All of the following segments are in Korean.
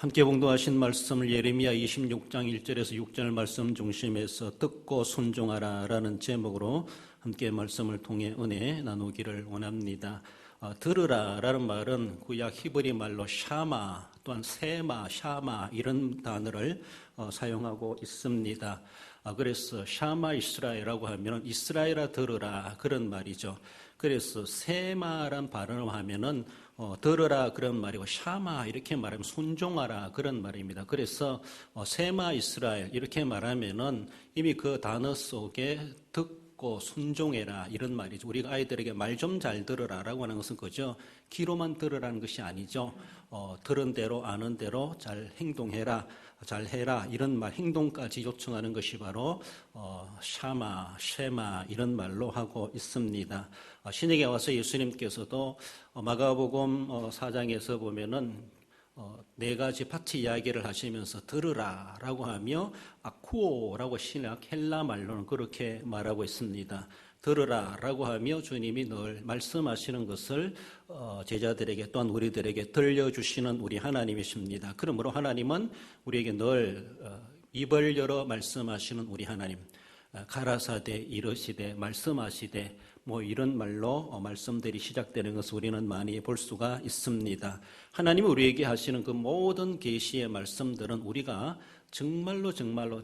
함께 봉독하신 말씀을 예레미야 26장 1절에서 6절 말씀 중심에서 듣고 순종하라 라는 제목으로 함께 말씀을 통해 은혜 나누기를 원합니다. 들으라 라는 말은 구약 히브리 말로 샤마 또한 세마, 샤마 이런 단어를 사용하고 있습니다. 그래서 샤마 이스라엘이라고 하면 이스라엘아 들으라 그런 말이죠. 그래서 세마란 발음을 하면은 들으라 그런 말이고 샤마 이렇게 말하면 순종하라 그런 말입니다. 그래서 세마 이스라엘 이렇게 말하면은 이미 그 단어 속에 듣고 순종해라 이런 말이죠. 우리가 아이들에게 말 좀 잘 들으라라고 하는 것은 그죠. 귀로만 들으라는 것이 아니죠. 들은 대로 아는 대로 잘 행동해라. 잘해라 이런 말 행동까지 요청하는 것이 바로 샤마, 쉐마 이런 말로 하고 있습니다. 신약에 와서 예수님께서도 마가복음 4장에서 보면은 네 가지 파트 이야기를 하시면서 들으라라고 하며 아쿠오라고 신약 헬라 말로는 그렇게 말하고 있습니다. 들으라라고 하며 주님이 늘 말씀하시는 것을 제자들에게 또한 우리들에게 들려주시는 우리 하나님이십니다. 그러므로 하나님은 우리에게 늘 입을 열어 말씀하시는 우리 하나님, 가라사대 이르시되 말씀하시되 이런 말로 말씀들이 시작되는 것을 우리는 많이 볼 수가 있습니다. 하나님이 우리에게 하시는 그 모든 계시의 말씀들은 우리가 정말로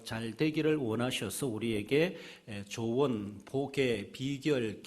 잘 되기를 원하셔서 우리에게 좋은 복의 비결을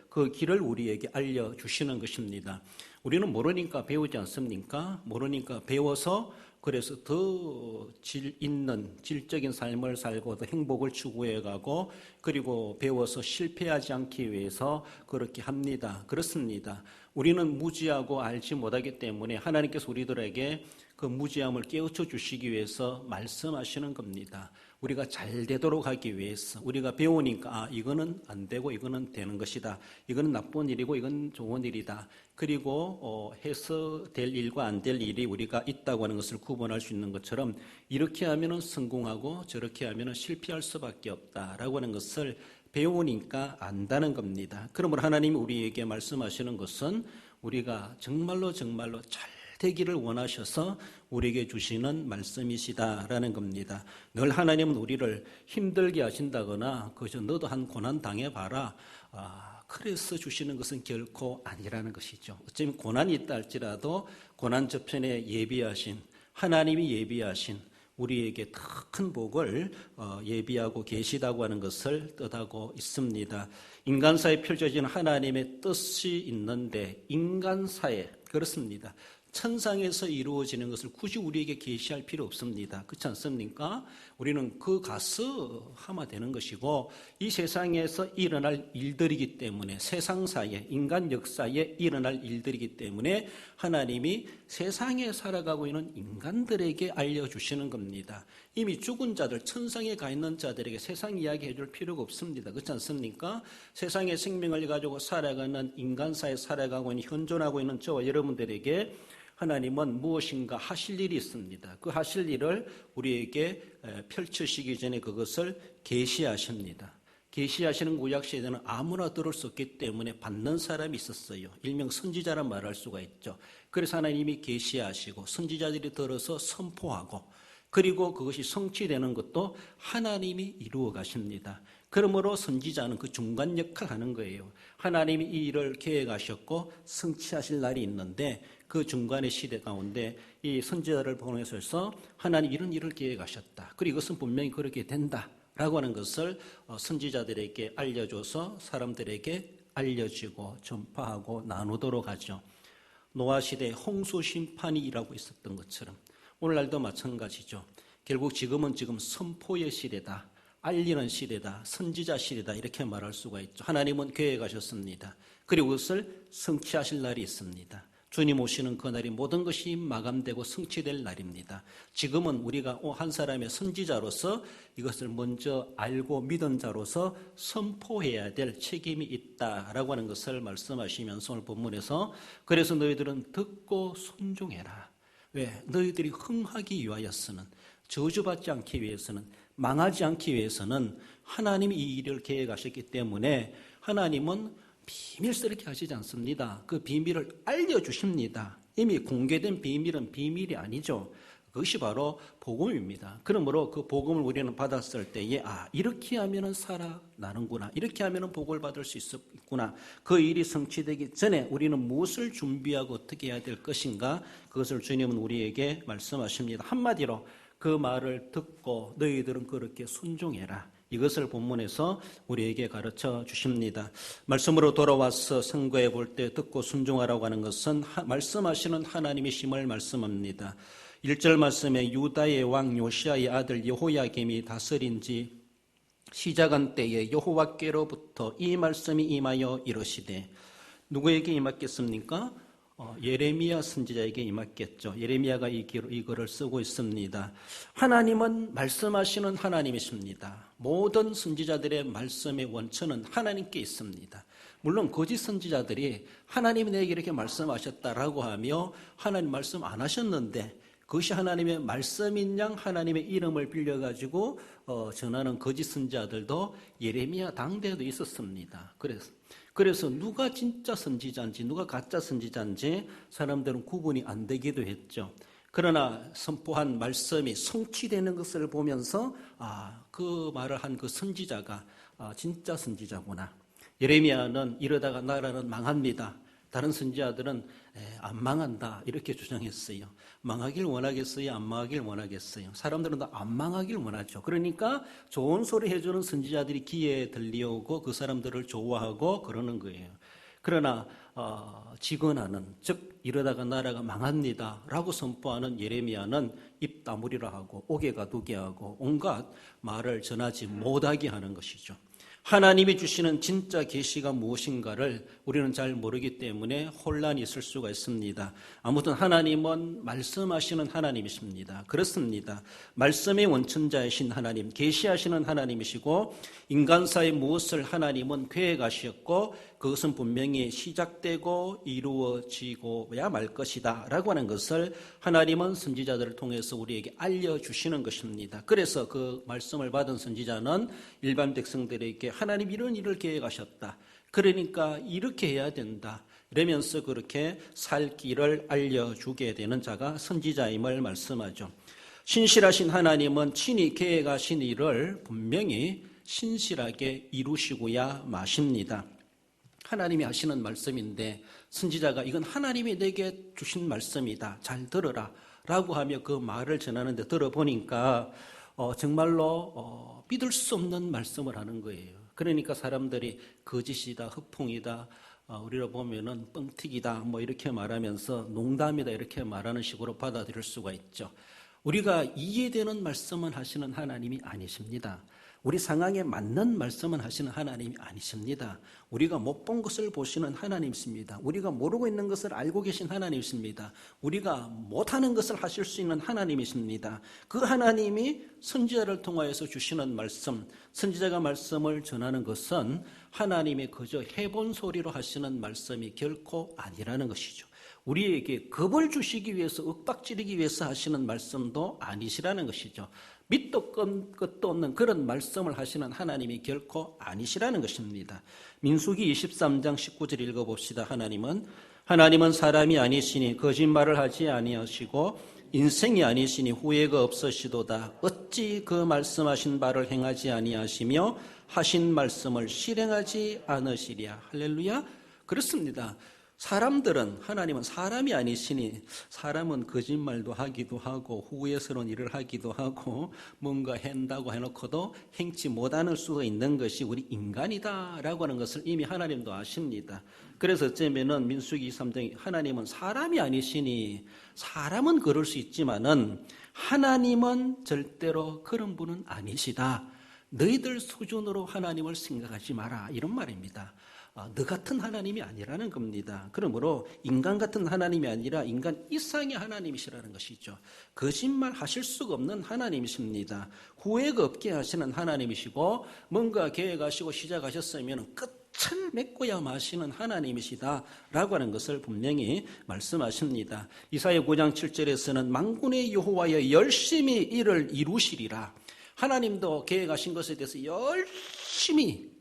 그 길을 우리에게 알려주시는 것입니다. 우리는 모르니까 배우지 않습니까? 모르니까 배워서 그래서 더 질 있는 질적인 삶을 살고 더 행복을 추구해가고 그리고 배워서 실패하지 않기 위해서 그렇게 합니다. 그렇습니다. 우리는 무지하고 알지 못하기 때문에 하나님께서 우리들에게 그 무지함을 깨우쳐 주시기 위해서 말씀하시는 겁니다. 우리가 잘 되도록 하기 위해서 우리가 배우니까 이거는 안 되고 이거는 되는 것이다. 이거는 나쁜 일이고 이건 좋은 일이다. 그리고 해서 될 일과 안 될 일이 우리가 있다고 하는 것을 구분할 수 있는 것처럼 이렇게 하면은 성공하고 저렇게 하면은 실패할 수밖에 없다라고 하는 것을 배우니까 안다는 겁니다. 그러므로 하나님이 우리에게 말씀하시는 것은 우리가 정말로 잘 되기를 원하셔서 우리에게 주시는 말씀이시다라는 겁니다. 늘 하나님은 우리를 힘들게 하신다거나 그저 너도 한 고난 당해봐라 그래서 주시는 것은 결코 아니라는 것이죠. 어쩌면 고난이 있다 할지라도 고난 저편에 예비하신 하나님이 예비하신 우리에게 더 큰 복을 예비하고 계시다고 하는 것을 뜻하고 있습니다. 인간사에 펼쳐지는 하나님의 뜻이 있는데 인간사에 그렇습니다. 천상에서 이루어지는 것을 굳이 우리에게 계시할 필요 없습니다. 그렇지 않습니까? 우리는 그 가서 하면 되는 것이고 이 세상에서 일어날 일들이기 때문에 세상사에 인간 역사에 일어날 일들이기 때문에 하나님이 세상에 살아가고 있는 인간들에게 알려주시는 겁니다. 이미 죽은 자들 천상에 가 있는 자들에게 세상 이야기 해줄 필요가 없습니다. 그렇지 않습니까? 세상의 생명을 가지고 살아가는 인간사에 살아가고 있는 현존하고 있는 저와 여러분들에게 하나님은 무엇인가 하실 일이 있습니다. 그 하실 일을 우리에게 펼치시기 전에 그것을 계시하십니다. 계시하시는 구약 시대는 아무나 들을 수 없기 때문에 받는 사람이 있었어요. 일명 선지자란 말을 할 수가 있죠. 그래서 하나님이 계시하시고 선지자들이 들어서 선포하고 그리고 그것이 성취되는 것도 하나님이 이루어 가십니다. 그러므로 선지자는 그 중간 역할을 하는 거예요. 하나님이 이 일을 계획하셨고 성취하실 날이 있는데 그 중간의 시대 가운데 이 선지자를 보내셔서 하나님 이런 일을 계획하셨다. 그리고 이것은 분명히 그렇게 된다라고 하는 것을 선지자들에게 알려줘서 사람들에게 알려지고 전파하고 나누도록 하죠. 노아 시대에 홍수 심판이 일하고 있었던 것처럼 오늘날도 마찬가지죠. 결국 지금 선포의 시대다. 알리는 시대다. 선지자 시대다. 이렇게 말할 수가 있죠. 하나님은 계획하셨습니다. 그리고 그것을 성취하실 날이 있습니다. 주님 오시는 그날이 모든 것이 마감되고 성취될 날입니다. 지금은 우리가 한 사람의 선지자로서 이것을 먼저 알고 믿은 자로서 선포해야 될 책임이 있다라고 하는 것을 말씀하시면서 오늘 본문에서 그래서 너희들은 듣고 순종해라. 왜? 너희들이 흥하기 위하여서는 저주받지 않기 위해서는 망하지 않기 위해서는 하나님이 이 일을 계획하셨기 때문에 하나님은 비밀스럽게 하시지 않습니다. 그 비밀을 알려주십니다. 이미 공개된 비밀은 비밀이 아니죠. 그것이 바로 복음입니다. 그러므로 그 복음을 우리는 받았을 때에 이렇게 하면은 살아나는구나. 이렇게 하면은 복을 받을 수 있구나. 그 일이 성취되기 전에 우리는 무엇을 준비하고 어떻게 해야 될 것인가? 그것을 주님은 우리에게 말씀하십니다. 한마디로 그 말을 듣고 너희들은 그렇게 순종해라. 이것을 본문에서 우리에게 가르쳐 주십니다. 말씀으로 돌아와서 선거해 볼 때 듣고 순종하라고 하는 것은 말씀하시는 하나님의 힘을 말씀합니다. 1절 말씀에 유다의 왕 요시아의 아들 여호야김이 다스린 지 시작한 때에 여호와께로부터 이 말씀이 임하여 이르시되, 누구에게 임했겠습니까? 예레미야 선지자에게 임했겠죠. 예레미야가 이거를 쓰고 있습니다. 하나님은 말씀하시는 하나님이십니다. 모든 선지자들의 말씀의 원천은 하나님께 있습니다. 물론 거짓 선지자들이 하나님이 내게 이렇게 말씀하셨다라고 하며 하나님 말씀 안 하셨는데 그것이 하나님의 말씀인 양 하나님의 이름을 빌려가지고 전하는 거짓 선지자들도 예레미야 당대에도 있었습니다. 그래서 누가 진짜 선지자인지 누가 가짜 선지자인지 사람들은 구분이 안 되기도 했죠. 그러나 선포한 말씀이 성취되는 것을 보면서 그 말을 한 그 선지자가 진짜 선지자구나. 예레미야는 이러다가 나라는 망합니다. 다른 선지자들은 안 망한다 이렇게 주장했어요. 망하길 원하겠어요? 안 망하길 원하겠어요? 사람들은 다 안 망하길 원하죠. 그러니까 좋은 소리 해주는 선지자들이 귀에 들려오고 그 사람들을 좋아하고 그러는 거예요. 그러나 직언하는, 즉 이러다가 나라가 망합니다 라고 선포하는 예레미야는 입 다물이라 하고 옥에가 두게 하고 온갖 말을 전하지 못하게 하는 것이죠. 하나님이 주시는 진짜 계시가 무엇인가를 우리는 잘 모르기 때문에 혼란이 있을 수가 있습니다. 아무튼 하나님은 말씀하시는 하나님이십니다. 그렇습니다. 말씀의 원천자이신 하나님, 계시하시는 하나님이시고 인간사의 무엇을 하나님은 계획하셨고 그것은 분명히 시작되고 이루어지고야 말 것이다 라고 하는 것을 하나님은 선지자들을 통해서 우리에게 알려주시는 것입니다. 그래서 그 말씀을 받은 선지자는 일반 백성들에게 하나님 이런 일을 계획하셨다. 그러니까 이렇게 해야 된다. 이러면서 그렇게 살 길을 알려주게 되는 자가 선지자임을 말씀하죠. 신실하신 하나님은 친히 계획하신 일을 분명히 신실하게 이루시고야 마십니다. 하나님이 하시는 말씀인데 선지자가 이건 하나님이 내게 주신 말씀이다. 잘 들어라. 라고 하며 그 말을 전하는데 들어보니까 정말로 믿을 수 없는 말씀을 하는 거예요. 그러니까 사람들이 거짓이다, 흑풍이다, 우리로 보면은 뻥튀기다, 뭐 이렇게 말하면서 농담이다 이렇게 말하는 식으로 받아들일 수가 있죠. 우리가 이해되는 말씀은 하시는 하나님이 아니십니다. 우리 상황에 맞는 말씀은 하시는 하나님이 아니십니다. 우리가 못 본 것을 보시는 하나님이십니다. 우리가 모르고 있는 것을 알고 계신 하나님이십니다. 우리가 못하는 것을 하실 수 있는 하나님이십니다. 그 하나님이 선지자를 통하여서 주시는 말씀, 선지자가 말씀을 전하는 것은 하나님이 그저 해본 소리로 하시는 말씀이 결코 아니라는 것이죠. 우리에게 겁을 주시기 위해서 윽박지르기 위해서 하시는 말씀도 아니시라는 것이죠. 밑도 끝도 없는 그런 말씀을 하시는 하나님이 결코 아니시라는 것입니다. 민수기 23장 19절 읽어봅시다. 하나님은 사람이 아니시니 거짓말을 하지 아니하시고 인생이 아니시니 후회가 없으시도다. 어찌 그 말씀하신 바를 행하지 아니하시며 하신 말씀을 실행하지 않으시랴. 할렐루야. 그렇습니다. 하나님은 사람이 아니시니 사람은 거짓말도 하기도 하고 후회스러운 일을 하기도 하고 뭔가 한다고 해놓고도 행치 못하는 수가 있는 것이 우리 인간이다라고 하는 것을 이미 하나님도 아십니다. 그래서 어쩌면은 민수기 3장에 하나님은 사람이 아니시니 사람은 그럴 수 있지만은 하나님은 절대로 그런 분은 아니시다. 너희들 수준으로 하나님을 생각하지 마라 이런 말입니다. 너 같은 하나님이 아니라는 겁니다. 그러므로 인간 같은 하나님이 아니라 인간 이상의 하나님이시라는 것이죠. 거짓말 하실 수가 없는 하나님이십니다. 후회가 없게 하시는 하나님이시고 뭔가 계획하시고 시작하셨으면 끝을 맺고야 마시는 하나님이시다라고 하는 것을 분명히 말씀하십니다. 이사야 9장 7절에서는 만군의 여호와여 열심히 이를 이루시리라. 하나님도 계획하신 것에 대해서 열심히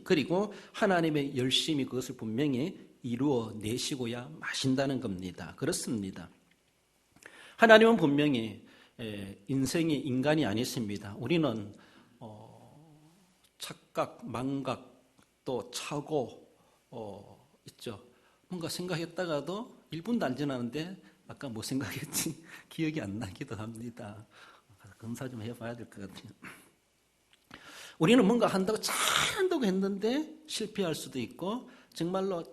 그리고 하나님의 열심히 그것을 분명히 이루어내시고야 마신다는 겁니다. 그렇습니다. 하나님은 분명히 인생이 인간이 아니십니다. 우리는 착각, 망각, 또 착오 있죠. 뭔가 생각했다가도 1분도 안 지나는데 아까 뭐 생각했지 기억이 안 나기도 합니다. 검사 좀 해봐야 될 것 같아요. 우리는 뭔가 한다고 잘 한다고 했는데 실패할 수도 있고 정말로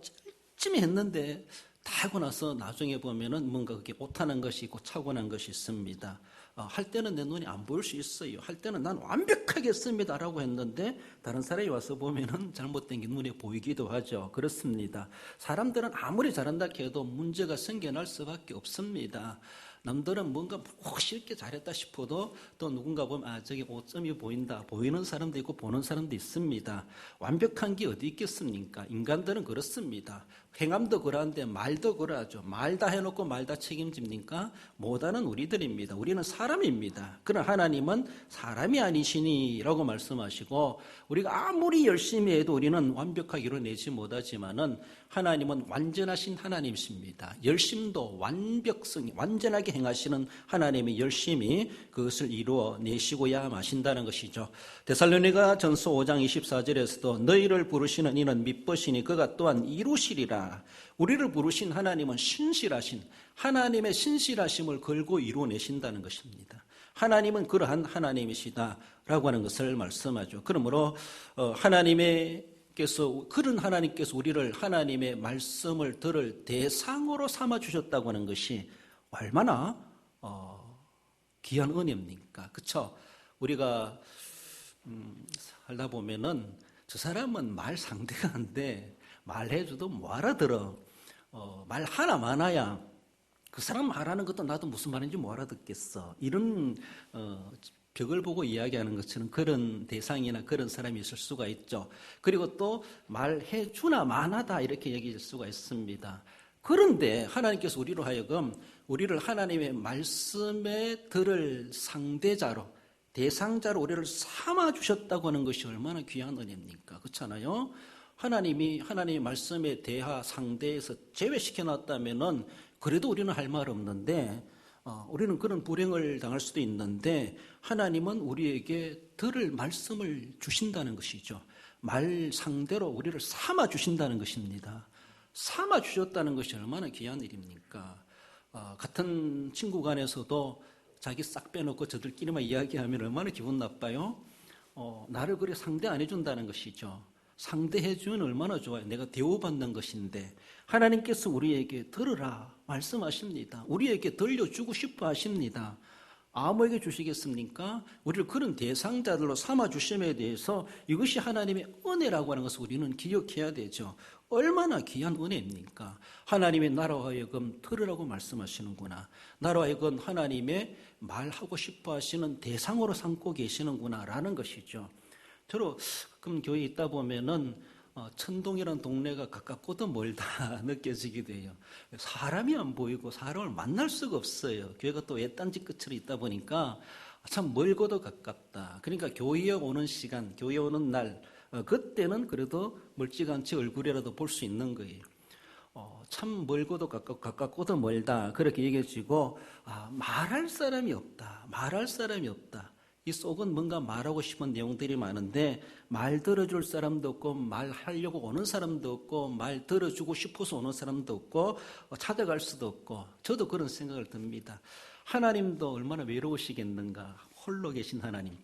열심히 했는데 다 하고 나서 나중에 보면은 뭔가 그게 오타난 것이 있고 착오난 것이 있습니다. 할 때는 내 눈이 안 보일 수 있어요. 할 때는 난 완벽하게 했습니다 라고 했는데 다른 사람이 와서 보면은 잘못된 게 눈에 보이기도 하죠. 그렇습니다. 사람들은 아무리 잘한다 해도 문제가 생겨날 수밖에 없습니다. 남들은 뭔가 혹시 이렇게 잘했다 싶어도 또 누군가 보면 저기 오점이 보인다. 보이는 사람도 있고 보는 사람도 있습니다. 완벽한 게 어디 있겠습니까? 인간들은 그렇습니다. 행함도 그러한데 말도 그러하죠. 말 다 해놓고 말 다 책임집니까? 못하는 우리들입니다. 우리는 사람입니다. 그러나 하나님은 사람이 아니시니라고 말씀하시고 우리가 아무리 열심히 해도 우리는 완벽하게 이뤄내지 못하지만은 하나님은 완전하신 하나님이십니다. 열심도 완벽성, 완전하게 행하시는 하나님이 열심히 그것을 이루어내시고야 마신다는 것이죠. 데살로니가 전서 5장 24절에서도 너희를 부르시는 이는 믿으시니 그가 또한 이루시리라. 우리를 부르신 하나님은 신실하신 하나님의 신실하심을 걸고 이루어내신다는 것입니다. 하나님은 그러한 하나님이시다라고 하는 것을 말씀하죠. 그러므로 그런 하나님께서 우리를 하나님의 말씀을 들을 대상으로 삼아주셨다고 하는 것이 얼마나 귀한 은혜입니까? 그렇죠? 우리가 살다 보면은 저 사람은 말 상대가 안 돼. 말해줘도 뭐 알아들어. 말 하나 많아야 그 사람 말하는 것도 나도 무슨 말인지 뭐 알아듣겠어. 이런 벽을 보고 이야기하는 것처럼 그런 대상이나 그런 사람이 있을 수가 있죠. 그리고 또 말해주나 마나다 이렇게 얘기할 수가 있습니다. 그런데 하나님께서 우리로 하여금 우리를 하나님의 말씀에 들을 상대자로 대상자로 우리를 삼아주셨다고 하는 것이 얼마나 귀한 은혜입니까? 그렇잖아요? 하나님이 하나님의 말씀에 대하 상대에서 제외시켜놨다면은 그래도 우리는 할 말 없는데 우리는 그런 불행을 당할 수도 있는데 하나님은 우리에게 들을 말씀을 주신다는 것이죠. 말 상대로 우리를 삼아주신다는 것입니다. 삼아주셨다는 것이 얼마나 귀한 일입니까? 같은 친구 간에서도 자기 싹 빼놓고 저들끼리만 이야기하면 얼마나 기분 나빠요? 나를 그렇게 상대 안 해준다는 것이죠. 상대해주면 얼마나 좋아요. 내가 대우받는 것인데 하나님께서 우리에게 들으라 말씀하십니다. 우리에게 들려주고 싶어 하십니다. 아무에게 주시겠습니까? 우리를 그런 대상자들로 삼아주심에 대해서 이것이 하나님의 은혜라고 하는 것을 우리는 기억해야 되죠. 얼마나 귀한 은혜입니까? 하나님의 나라와 하여금 들으라고 말씀하시는구나. 나라와 하여금 하나님의 말하고 싶어 하시는 대상으로 삼고 계시는구나 라는 것이죠. 저로 가끔 교회에 있다 보면은 천동이라는 동네가 가깝고도 멀다 느껴지게 돼요. 사람이 안 보이고 사람을 만날 수가 없어요. 교회가 또 외딴지 끝으로 있다 보니까 참 멀고도 가깝다. 그러니까 교회에 오는 시간, 교회에 오는 날 그때는 그래도 멀찌감치 얼굴이라도 볼 수 있는 거예요. 참 멀고도 가깝고도 멀다 그렇게 얘기해주고 말할 사람이 없다. 말할 사람이 없다. 이 속은 뭔가 말하고 싶은 내용들이 많은데 말 들어줄 사람도 없고 말하려고 오는 사람도 없고 말 들어주고 싶어서 오는 사람도 없고 찾아갈 수도 없고 저도 그런 생각을 듭니다. 하나님도 얼마나 외로우시겠는가. 홀로 계신 하나님.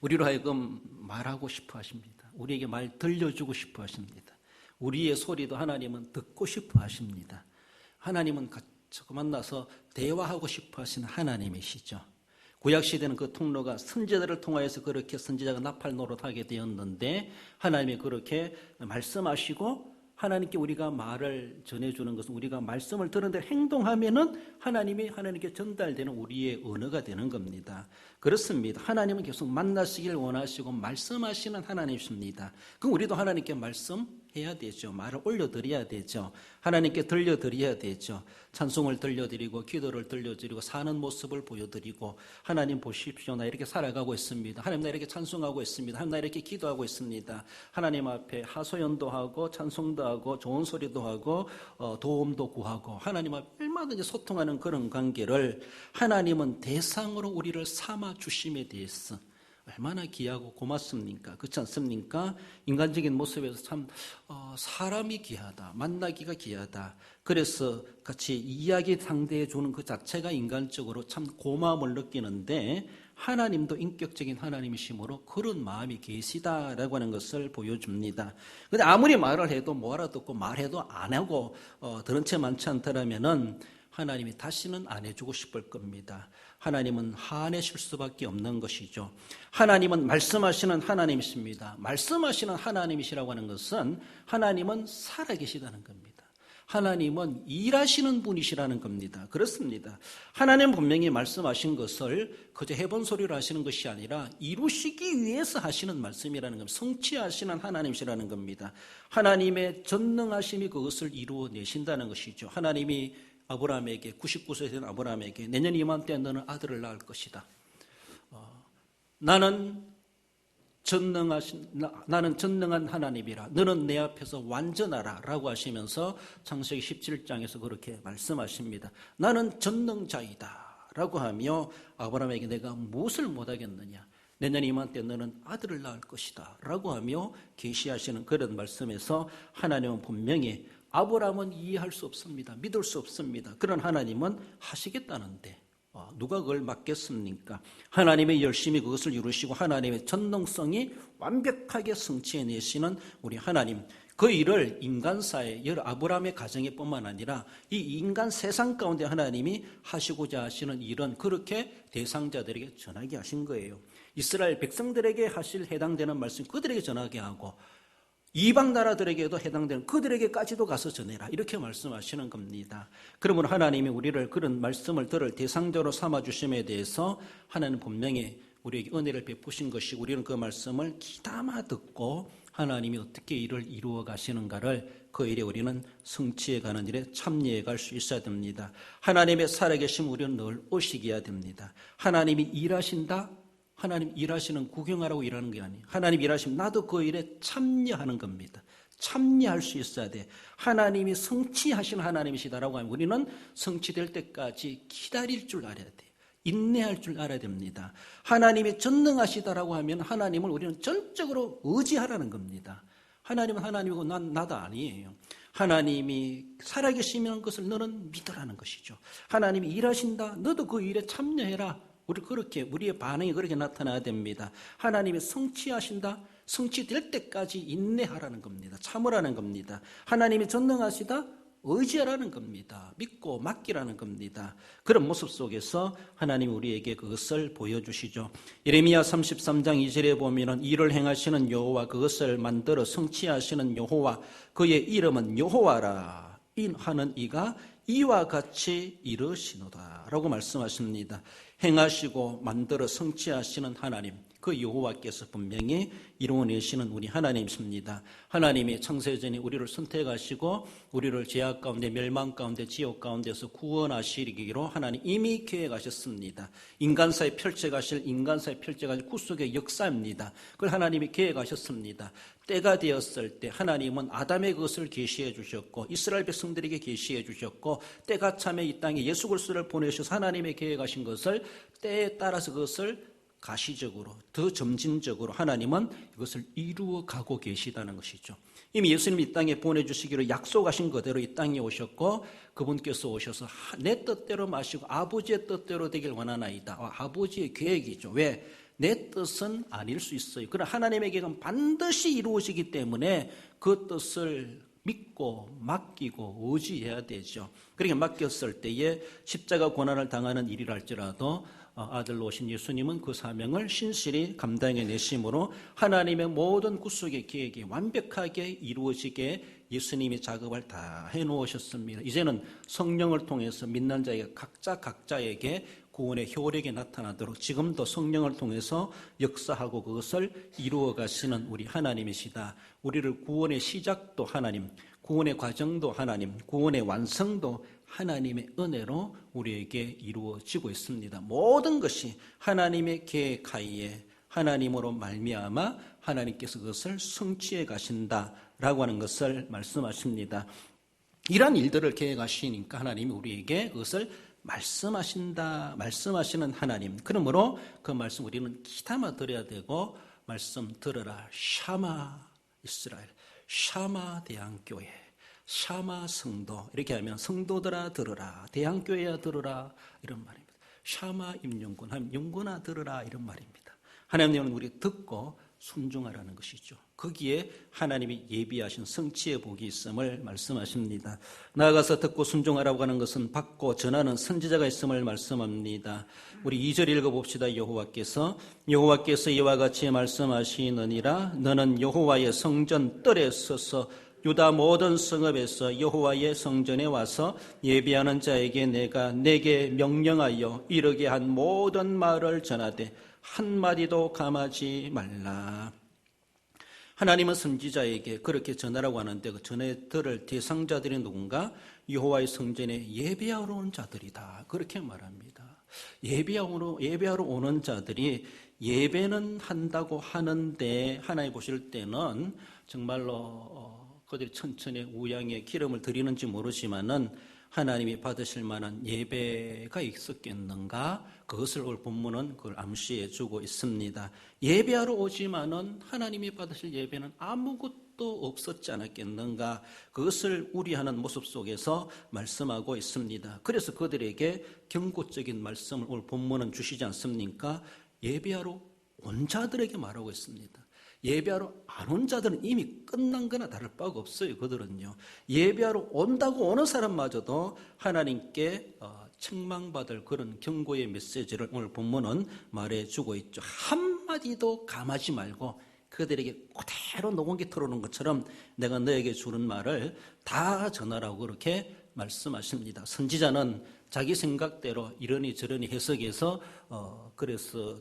우리로 하여금 말하고 싶어 하십니다. 우리에게 말 들려주고 싶어 하십니다. 우리의 소리도 하나님은 듣고 싶어 하십니다. 하나님은 같이 만나서 대화하고 싶어 하시는 하나님이시죠. 구약시대는 그 통로가 선지자들을 통하여서 그렇게 선지자가 나팔 노릇하게 되었는데 하나님이 그렇게 말씀하시고 하나님께 우리가 말을 전해주는 것은 우리가 말씀을 들은 대로 행동하면은 하나님이 하나님께 전달되는 우리의 언어가 되는 겁니다. 그렇습니다. 하나님은 계속 만나시길 원하시고 말씀하시는 하나님이십니다. 그럼 우리도 하나님께 말씀 해야 되죠. 말을 올려드려야 되죠. 하나님께 들려드려야 되죠. 찬송을 들려드리고 기도를 들려드리고 사는 모습을 보여드리고 하나님 보십시오. 나 이렇게 살아가고 있습니다. 하나님 나 이렇게 찬송하고 있습니다. 하나님 나 이렇게 기도하고 있습니다. 하나님 앞에 하소연도 하고 찬송도 하고 좋은 소리도 하고 도움도 구하고 하나님 앞에 얼마든지 소통하는 그런 관계를 하나님은 대상으로 우리를 삼아 주심에 대해서 얼마나 귀하고 고맙습니까? 그렇지 않습니까? 인간적인 모습에서 참 사람이 귀하다, 만나기가 귀하다. 그래서 같이 이야기 상대해 주는 그 자체가 인간적으로 참 고마움을 느끼는데 하나님도 인격적인 하나님이시므로 그런 마음이 계시다라고 하는 것을 보여줍니다. 그런데 아무리 말을 해도 뭐 알아듣고 말해도 안 하고 들은 채 많지 않다라면은 하나님이 다시는 안 해주고 싶을 겁니다. 하나님은 화내실 수밖에 없는 것이죠. 하나님은 말씀하시는 하나님이십니다. 말씀하시는 하나님이시라고 하는 것은 하나님은 살아계시다는 겁니다. 하나님은 일하시는 분이시라는 겁니다. 그렇습니다. 하나님은 분명히 말씀하신 것을 그저 해본 소리로 하시는 것이 아니라 이루시기 위해서 하시는 말씀이라는 겁니다. 성취하시는 하나님이시라는 겁니다. 하나님의 전능하심이 그것을 이루어내신다는 것이죠. 하나님이 아브라함에게 99세 된 아브라함에게 내년 이맘때 너는 아들을 낳을 것이다. 나는 전능한 하나님이라 너는 내 앞에서 완전하라 라고 하시면서 창세기 17장에서 그렇게 말씀하십니다. 나는 전능자이다 라고 하며 아브라함에게 내가 무엇을 못하겠느냐, 내년 이맘때 너는 아들을 낳을 것이다 라고 하며 계시하시는 그런 말씀에서 하나님은 분명히 아브라함은 이해할 수 없습니다. 믿을 수 없습니다. 그런 하나님은 하시겠다는데 누가 그걸 막겠습니까? 하나님의 열심히 그것을 이루시고 하나님의 전능성이 완벽하게 성취해내시는 우리 하나님, 그 일을 인간사에 아브라함의 가정에 뿐만 아니라 이 인간 세상 가운데 하나님이 하시고자 하시는 일은 그렇게 대상자들에게 전하게 하신 거예요. 이스라엘 백성들에게 하실 해당되는 말씀 그들에게 전하게 하고 이방 나라들에게도 해당되는 그들에게까지도 가서 전해라 이렇게 말씀하시는 겁니다. 그러므로 하나님이 우리를 그런 말씀을 들을 대상자로 삼아주심에 대해서 하나님 분명히 우리에게 은혜를 베푸신 것이 우리는 그 말씀을 귀담아 듣고 하나님이 어떻게 일을 이루어 가시는가를 그 일에 우리는 성취해 가는 일에 참여해 갈 수 있어야 됩니다. 하나님의 살아계심 우리는 늘 오시게 해야 됩니다. 하나님이 일하신다? 하나님 일하시는 구경하라고 일하는 게 아니에요. 하나님 일하시면 나도 그 일에 참여하는 겁니다. 참여할 수 있어야 돼. 하나님이 성취하신 하나님이시다라고 하면 우리는 성취될 때까지 기다릴 줄 알아야 돼. 인내할 줄 알아야 됩니다. 하나님이 전능하시다라고 하면 하나님을 우리는 전적으로 의지하라는 겁니다. 하나님은 하나님이고 나도 아니에요. 하나님이 살아계시는 것을 너는 믿으라는 것이죠. 하나님이 일하신다. 너도 그 일에 참여해라. 우리의 반응이 그렇게 나타나야 됩니다. 하나님이 성취하신다. 성취될 때까지 인내하라는 겁니다. 참으라는 겁니다. 하나님이 전능하시다. 의지하라는 겁니다. 믿고 맡기라는 겁니다. 그런 모습 속에서 하나님이 우리에게 그것을 보여주시죠. 예레미야 33장 2절에 보면은 일을 행하시는 여호와, 그것을 만들어 성취하시는 여호와, 그의 이름은 여호와라 하는 이가 이와 같이 이르시노다 라고 말씀하십니다. 행하시고 만들어 성취하시는 하나님, 그 여호와께서 분명히 이루어내시는 우리 하나님이십니다. 하나님이 창세전에 우리를 선택하시고 우리를 죄악 가운데 멸망 가운데 지옥 가운데서 구원하시기로 하나님 이미 계획하셨습니다. 인간사에 펼쳐가실 구속의 역사입니다. 그걸 하나님이 계획하셨습니다. 때가 되었을 때 하나님은 아담의 그것을 계시해 주셨고 이스라엘 백성들에게 계시해 주셨고 때가 참에 이 땅에 예수 그리스도를 보내셔서 하나님의 계획하신 것을 때에 따라서 그것을 가시적으로 더 점진적으로 하나님은 이것을 이루어가고 계시다는 것이죠. 이미 예수님이 이 땅에 보내주시기로 약속하신 그대로 이 땅에 오셨고 그분께서 오셔서 내 뜻대로 마시고 아버지의 뜻대로 되길 원하나이다. 아버지의 계획이죠. 왜? 내 뜻은 아닐 수 있어요. 그러나 하나님의 계획은 반드시 이루어지기 때문에 그 뜻을 믿고 맡기고 의지해야 되죠. 그렇게 맡겼을 때에 십자가 고난을 당하는 일이라 할지라도 아들로 오신 예수님은 그 사명을 신실히 감당해 내심으로 하나님의 모든 구속의 계획이 완벽하게 이루어지게 예수님이 작업을 다 해놓으셨습니다. 이제는 성령을 통해서 믿는 자에게 각자에게 구원의 효력이 나타나도록 지금도 성령을 통해서 역사하고 그것을 이루어 가시는 우리 하나님이시다. 우리를 구원의 시작도 하나님, 구원의 과정도 하나님, 구원의 완성도 하나님의 은혜로 우리에게 이루어지고 있습니다. 모든 것이 하나님의 계획하에 하나님으로 말미암아 하나님께서 그것을 성취해 가신다라고 하는 것을 말씀하십니다. 이러한 일들을 계획하시니까 하나님이 우리에게 그것을 말씀하시는 하나님. 그러므로 그 말씀 우리는 귀담아 들어야 되고, 말씀 들어라. 샤마 이스라엘, 샤마 대한교회, 샤마 성도, 이렇게 하면 성도들아 들어라, 대한교회야 들어라, 이런 말입니다. 샤마 임용군, 하나님 용군아 들어라, 이런 말입니다. 하나님은 우리 듣고 순종하라는 것이죠. 거기에 하나님이 예비하신 성취의 복이 있음을 말씀하십니다. 나아가서 듣고 순종하라고 하는 것은 받고 전하는 선지자가 있음을 말씀합니다. 우리 2절 읽어봅시다. 여호와께서 이와 같이 말씀하시느니라. 너는 여호와의 성전 뜰에 서서 유다 모든 성읍에서 여호와의 성전에 와서 예비하는 자에게 내가 내게 명령하여 이르게 한 모든 말을 전하되 한마디도 감하지 말라. 하나님은 선지자에게 그렇게 전하라고 하는데 그 전해 들을 대상자들이 누군가? 여호와의 성전에 예배하러 온 자들이다. 그렇게 말합니다. 예배하러 오는 자들이 예배는 한다고 하는데 하나님 보실 때는 정말로 그들이 천천히 우양에 기름을 드리는지 모르지만은 하나님이 받으실 만한 예배가 있었겠는가? 그것을 오늘 본문은 그걸 암시해 주고 있습니다. 예배하러 오지만은 하나님이 받으실 예배는 아무것도 없었지 않았겠는가? 그것을 우려하는 모습 속에서 말씀하고 있습니다. 그래서 그들에게 경고적인 말씀을 오늘 본문은 주시지 않습니까? 예배하러 온 자들에게 말하고 있습니다. 예배하러 안 온 자들은 이미 끝난 거나 다를 바가 없어요. 그들은요. 예배하러 온다고 오는 사람마저도 하나님께 책망받을 그런 경고의 메시지를 오늘 본문은 말해주고 있죠. 한마디도 감하지 말고 그들에게 그대로 녹음기 틀어놓은 것처럼 내가 너에게 주는 말을 다 전하라고 그렇게 말씀하십니다. 선지자는 자기 생각대로 이러니 저러니 해석해서 그래서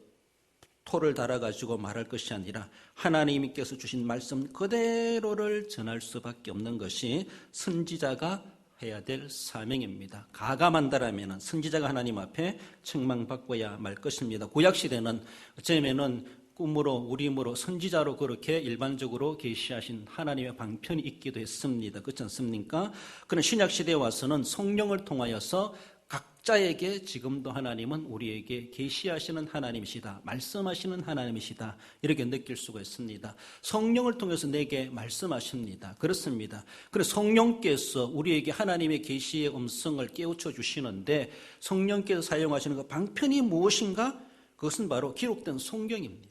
토를 달아가지고 말할 것이 아니라 하나님께서 주신 말씀 그대로를 전할 수밖에 없는 것이 선지자가 해야 될 사명입니다. 가감한다라면 선지자가 하나님 앞에 책망받고야 말 것입니다. 구약시대는 어쩌면은 꿈으로 우림으로 선지자로 그렇게 일반적으로 계시하신 하나님의 방편이 있기도 했습니다. 그렇지 않습니까? 그런 신약시대에 와서는 성령을 통하여서 각자에게 지금도 하나님은 우리에게 계시하시는 하나님이시다. 말씀하시는 하나님이시다. 이렇게 느낄 수가 있습니다. 성령을 통해서 내게 말씀하십니다. 그렇습니다. 그래서 성령께서 우리에게 하나님의 계시의 음성을 깨우쳐 주시는데 성령께서 사용하시는 그 방편이 무엇인가? 그것은 바로 기록된 성경입니다.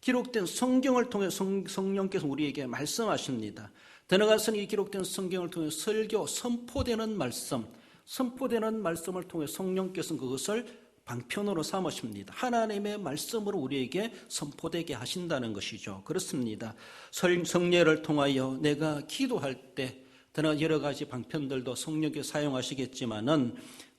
기록된 성경을 통해 성령께서 우리에게 말씀하십니다. 더 나아가서는 이 기록된 성경을 통해 설교, 선포되는 말씀을 통해 성령께서는 그것을 방편으로 삼으십니다. 하나님의 말씀으로 우리에게 선포되게 하신다는 것이죠. 그렇습니다. 성례를 통하여 내가 기도할 때 여러 가지 방편들도 성령께서 사용하시겠지만은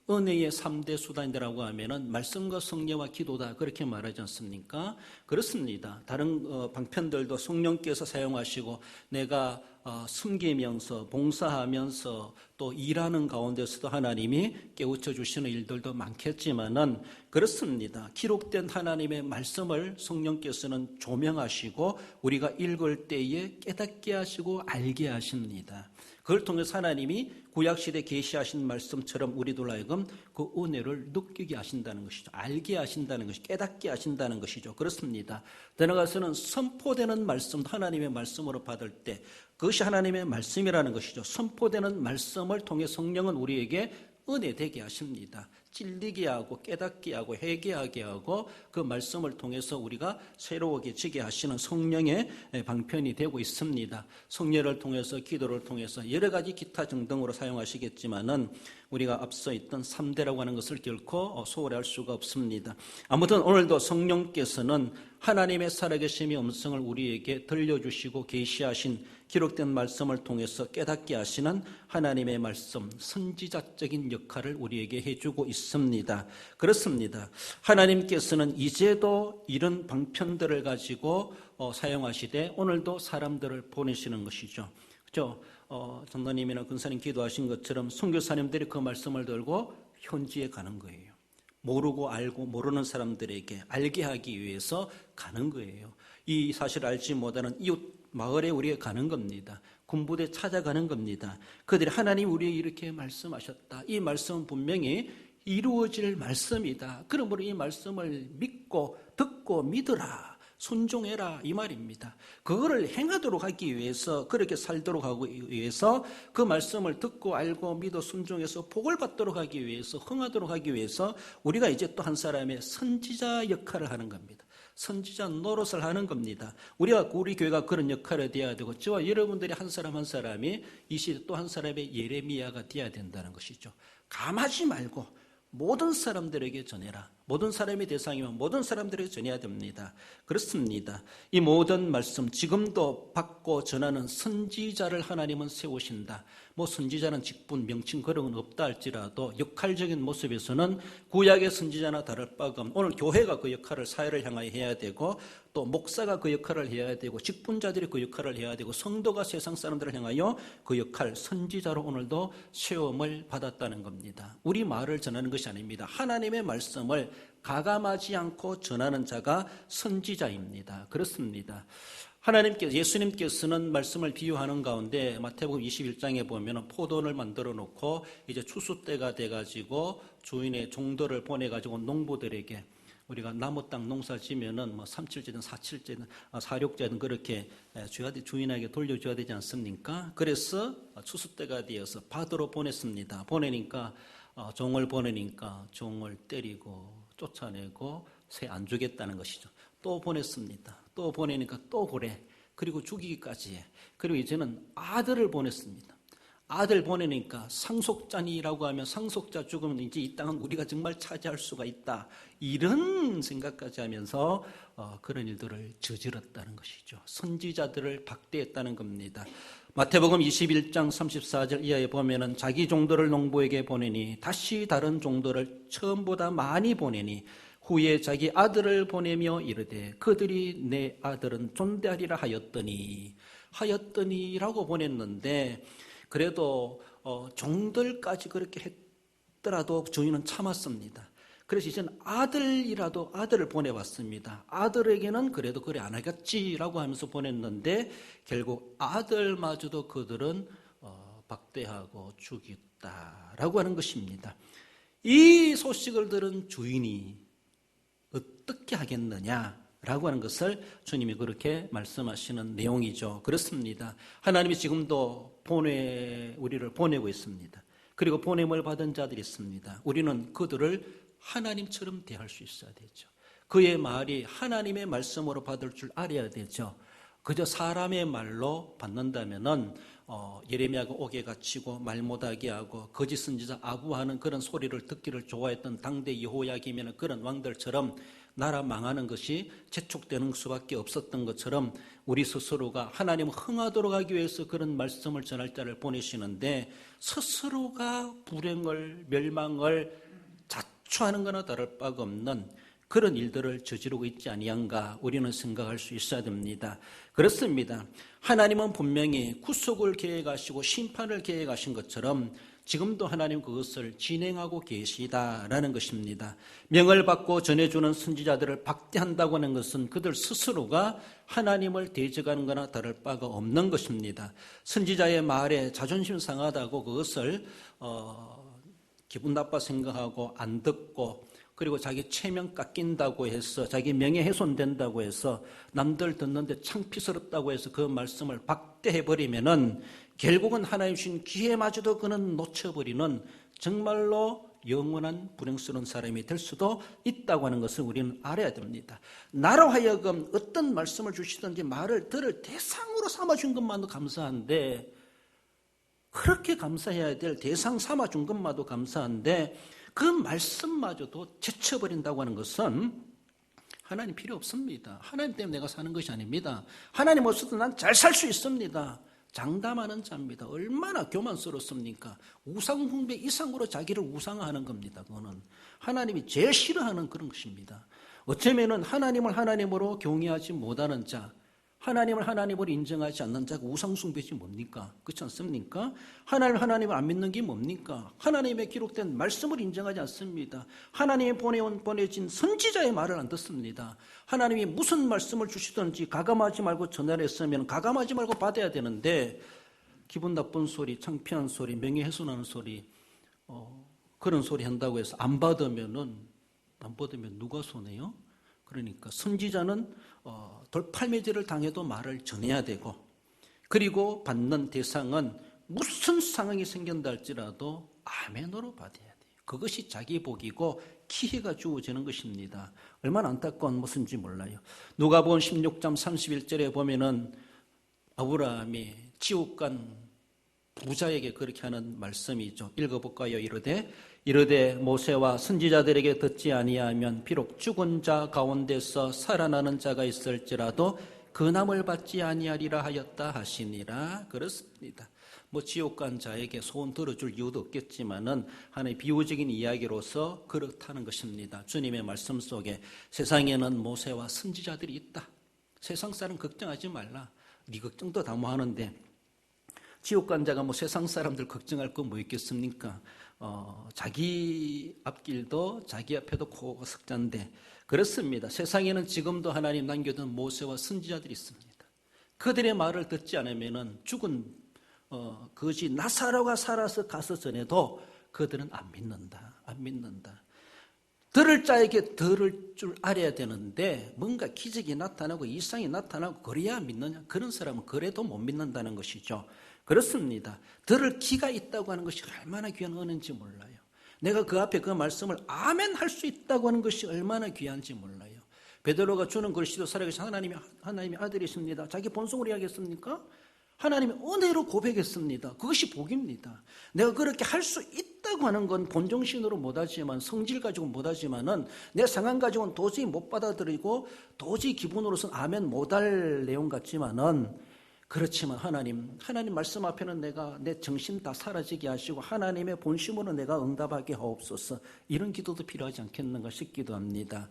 은혜의 3대 수단이라고 하면은 말씀과 성례와 기도다 그렇게 말하지 않습니까? 그렇습니다. 다른 방편들도 성령께서 사용하시고 내가 숨기면서 봉사하면서 또 일하는 가운데서도 하나님이 깨우쳐 주시는 일들도 많겠지만은 그렇습니다. 기록된 하나님의 말씀을 성령께서는 조명하시고 우리가 읽을 때에 깨닫게 하시고 알게 하십니다. 그걸 통해서 하나님이 구약시대 계시하신 말씀처럼 우리들 하여금 그 은혜를 느끼게 하신다는 것이죠. 알게 하신다는 것이 깨닫게 하신다는 것이죠. 그렇습니다. 더 나아가서는 선포되는 말씀, 하나님의 말씀으로 받을 때 그것이 하나님의 말씀이라는 것이죠. 선포되는 말씀을 통해 성령은 우리에게 은혜 되게 하십니다. 찔리게 하고 깨닫게 하고 회개하게 하고 그 말씀을 통해서 우리가 새로워지게 하시는 성령의 방편이 되고 있습니다. 성례를 통해서 기도를 통해서 여러 가지 기타 등등으로 사용하시겠지만은 우리가 앞서 있던 3대라고 하는 것을 결코 소홀할 수가 없습니다. 아무튼 오늘도 성령께서는 하나님의 살아계심의 음성을 우리에게 들려주시고 계시하신 기록된 말씀을 통해서 깨닫게 하시는 하나님의 말씀, 선지자적인 역할을 우리에게 해주고 있습니다. 그렇습니다. 하나님께서는 이제도 이런 방편들을 가지고 사용하시되 오늘도 사람들을 보내시는 것이죠. 그렇죠? 장로님이나 근사님 기도하신 것처럼 선교사님들이 그 말씀을 들고 현지에 가는 거예요. 모르고 알고 모르는 사람들에게 알게 하기 위해서 가는 거예요. 이 사실을 알지 못하는 이웃 마을에 우리가 가는 겁니다. 군부대 찾아가는 겁니다. 그들이 하나님 우리에게 이렇게 말씀하셨다. 이 말씀은 분명히 이루어질 말씀이다. 그러므로 이 말씀을 믿고 듣고 믿으라. 순종해라 이 말입니다. 그거를 행하도록 하기 위해서, 그렇게 살도록 하기 위해서, 그 말씀을 듣고 알고 믿어 순종해서 복을 받도록 하기 위해서, 흥하도록 하기 위해서 우리가 이제 또 한 사람의 선지자 역할을 하는 겁니다. 선지자 노릇을 하는 겁니다. 우리 교회가 그런 역할을 되어야 되고, 저와 여러분들이 한 사람 한 사람이 이 시대 또 한 사람의 예레미야가 되어야 된다는 것이죠. 감하지 말고 모든 사람들에게 전해라. 모든 사람이 대상이면 모든 사람들에게 전해야 됩니다. 그렇습니다. 이 모든 말씀 지금도 받고 전하는 선지자를 하나님은 세우신다. 선지자는 직분, 명칭 그런 건 없다 할지라도 역할적인 모습에서는 구약의 선지자나 다를 바가 없는, 오늘 교회가 그 역할을 사회를 향하여 해야 되고, 또 목사가 그 역할을 해야 되고, 직분자들이 그 역할을 해야 되고, 성도가 세상 사람들을 향하여 그 역할, 선지자로 오늘도 세움을 받았다는 겁니다. 우리 말을 전하는 것이 아닙니다. 하나님의 말씀을 가감하지 않고 전하는 자가 선지자입니다. 그렇습니다. 예수님께서는 말씀을 비유하는 가운데 마태복음 21장에 보면 포도원을 만들어 놓고 이제 추수 때가 돼가지고 주인의 종들을 보내가지고 농부들에게, 우리가 나무 땅 농사 지면은 3칠째든 4칠째든 4륙째든 그렇게 주인에게 돌려줘야 되지 않습니까? 그래서 추수 때가 되어서 밭으로 보냈습니다. 종을 보내니까 종을 때리고 쫓아내고 새 안 주겠다는 것이죠. 또 보냈습니다. 또 보내니까 또 그래. 그리고 죽이기까지 해. 그리고 이제는 아들을 보냈습니다. 아들 보내니까 상속자니라고 하면 상속자 죽으면 이제 이 땅은 우리가 정말 차지할 수가 있다. 이런 생각까지 하면서 그런 일들을 저질렀다는 것이죠. 선지자들을 박대했다는 겁니다. 마태복음 21장 34절 이하에 보면은 자기 종들을 농부에게 보내니 다시 다른 종들을 처음보다 많이 보내니 후에 자기 아들을 보내며 이르되 그들이 내 아들은 존대하리라 하였더니라고 보냈는데, 그래도 종들까지 그렇게 했더라도 주인은 참았습니다. 그래서 이제는 아들을 보내봤습니다. 아들에게는 그래도 그래 안 하겠지라고 하면서 보냈는데 결국 아들마저도 그들은 박대하고 죽였다라고 하는 것입니다. 이 소식을 들은 주인이 어떻게 하겠느냐라고 하는 것을 주님이 그렇게 말씀하시는 내용이죠. 그렇습니다. 하나님이 지금도 우리를 보내고 있습니다. 그리고 보냄을 받은 자들이 있습니다. 우리는 그들을 하나님처럼 대할 수 있어야 되죠. 그의 말이 하나님의 말씀으로 받을 줄 알아야 되죠. 그저 사람의 말로 받는다면은 예레미야가 옥에 갇히고 말 못하게 하고 거짓 선지자 아부하는 그런 소리를 듣기를 좋아했던 당대 여호야김이나 그런 왕들처럼 나라 망하는 것이 재촉되는 수밖에 없었던 것처럼 우리 스스로가 하나님을 흥하도록 하기 위해서 그런 말씀을 전할 자를 보내시는데 스스로가 불행을 멸망을 자초하는 것과 다를 바가 없는 그런 일들을 저지르고 있지 아니한가 우리는 생각할 수 있어야 됩니다. 그렇습니다. 하나님은 분명히 구속을 계획하시고 심판을 계획하신 것처럼 지금도 하나님 그것을 진행하고 계시다라는 것입니다. 명을 받고 전해주는 선지자들을 박대한다고 하는 것은 그들 스스로가 하나님을 대적하는 거나 다를 바가 없는 것입니다. 선지자의 말에 자존심 상하다고 그것을 기분 나빠 생각하고 안 듣고, 그리고 자기 체면 깎인다고 해서 자기 명예 훼손된다고 해서 남들 듣는데 창피스럽다고 해서 그 말씀을 박대해버리면은 결국은 하나님 주신 기회마저도 그는 놓쳐버리는 정말로 영원한 불행스러운 사람이 될 수도 있다고 하는 것을 우리는 알아야 됩니다. 나로 하여금 어떤 말씀을 주시든지 말을 들을 대상으로 삼아준 것만도 감사한데, 그렇게 감사해야 될 대상 삼아준 것만도 감사한데 그 말씀마저도 제쳐버린다고 하는 것은 하나님 필요 없습니다. 하나님 때문에 내가 사는 것이 아닙니다. 하나님 없어도 난 잘 살 수 있습니다. 장담하는 자입니다. 얼마나 교만스럽습니까? 우상 숭배 이상으로 자기를 우상화하는 겁니다. 그거는 하나님이 제일 싫어하는 그런 것입니다. 어쩌면은 하나님을 하나님으로 경외하지 못하는 자, 하나님을 하나님으로 인정하지 않는 자가 우상 숭배지 뭡니까? 그렇지 않습니까? 하나님을 안 믿는 게 뭡니까? 하나님의 기록된 말씀을 인정하지 않습니다. 하나님이 보내진 선지자의 말을 안 듣습니다. 하나님이 무슨 말씀을 주시든지 가감하지 말고 전화를 했으면 가감하지 말고 받아야 되는데 기분 나쁜 소리, 창피한 소리, 명예훼손하는 소리, 그런 소리 한다고 해서 안 받으면 누가 손해요? 그러니까 선지자는 돌팔매질을 당해도 말을 전해야 되고, 그리고 받는 대상은 무슨 상황이 생긴다 할지라도 아멘으로 받아야 돼요. 그것이 자기 복이고 기회가 주어지는 것입니다. 얼마나 안타까운 모습인지 몰라요. 누가복음 16장 31절에 보면은 아브라함이 지옥 간 부자에게 그렇게 하는 말씀이죠. 읽어볼까요? 이르되 모세와 선지자들에게 듣지 아니하면 비록 죽은 자 가운데서 살아나는 자가 있을지라도 근함을 받지 아니하리라 하였다 하시니라. 그렇습니다. 지옥 간 자에게 소원 들어줄 이유도 없겠지만은 하나의 비유적인 이야기로서 그렇다는 것입니다. 주님의 말씀 속에 세상에는 모세와 선지자들이 있다. 세상 사람 걱정하지 말라. 네 걱정도 다 뭐하는데 지옥 간 자가 세상 사람들 걱정할 거 뭐 있겠습니까? 자기 앞길도 자기 앞에도 코가 석잔데, 그렇습니다. 세상에는 지금도 하나님 남겨둔 모세와 선지자들이 있습니다. 그들의 말을 듣지 않으면 죽은 거지 나사로가 살아서 가서 전해도 그들은 안 믿는다. 들을 자에게 들을 줄 알아야 되는데 뭔가 기적이 나타나고 이상이 나타나고 그래야 믿느냐? 그런 사람은 그래도 못 믿는다는 것이죠. 그렇습니다. 들을 기가 있다고 하는 것이 얼마나 귀한 은혜인지 몰라요. 내가 그 앞에 그 말씀을 아멘 할 수 있다고 하는 것이 얼마나 귀한지 몰라요. 베드로가 주는 글씨도 살아계신 하나님의 아들이십니다. 자기 본성으로 이야기했습니까? 하나님의 은혜로 고백했습니다. 그것이 복입니다. 내가 그렇게 할 수 있다고 하는 건 본정신으로 못하지만, 성질 가지고 못하지만은 내 상황 가지고는 도저히 못 받아들이고 도저히 기분으로서는 아멘 못할 내용 같지만은, 그렇지만 하나님 말씀 앞에는 내가 내 정신 다 사라지게 하시고 하나님의 본심으로 내가 응답하게 하옵소서. 이런 기도도 필요하지 않겠는가 싶기도 합니다.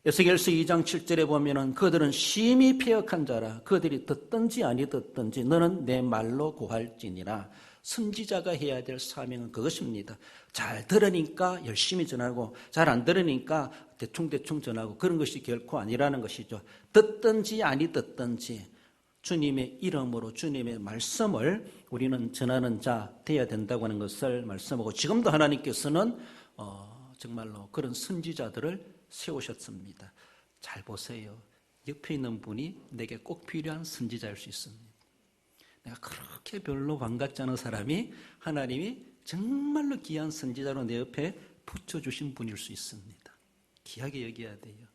에스겔서 2장 7절에 보면은 그들은 심히 패역한 자라. 그들이 듣든지 아니 듣든지 너는 내 말로 고할지니라. 선지자가 해야 될 사명은 그것입니다. 잘 들으니까 열심히 전하고 잘 안 들으니까 대충 전하고 그런 것이 결코 아니라는 것이죠. 듣든지 아니 듣든지 주님의 이름으로 주님의 말씀을 우리는 전하는 자 되어야 된다고 하는 것을 말씀하고, 지금도 하나님께서는 정말로 그런 선지자들을 세우셨습니다. 잘 보세요. 옆에 있는 분이 내게 꼭 필요한 선지자일 수 있습니다. 내가 그렇게 별로 반갑지 않은 사람이 하나님이 정말로 귀한 선지자로 내 옆에 붙여주신 분일 수 있습니다. 귀하게 여겨야 돼요.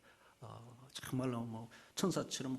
정말로 천사처럼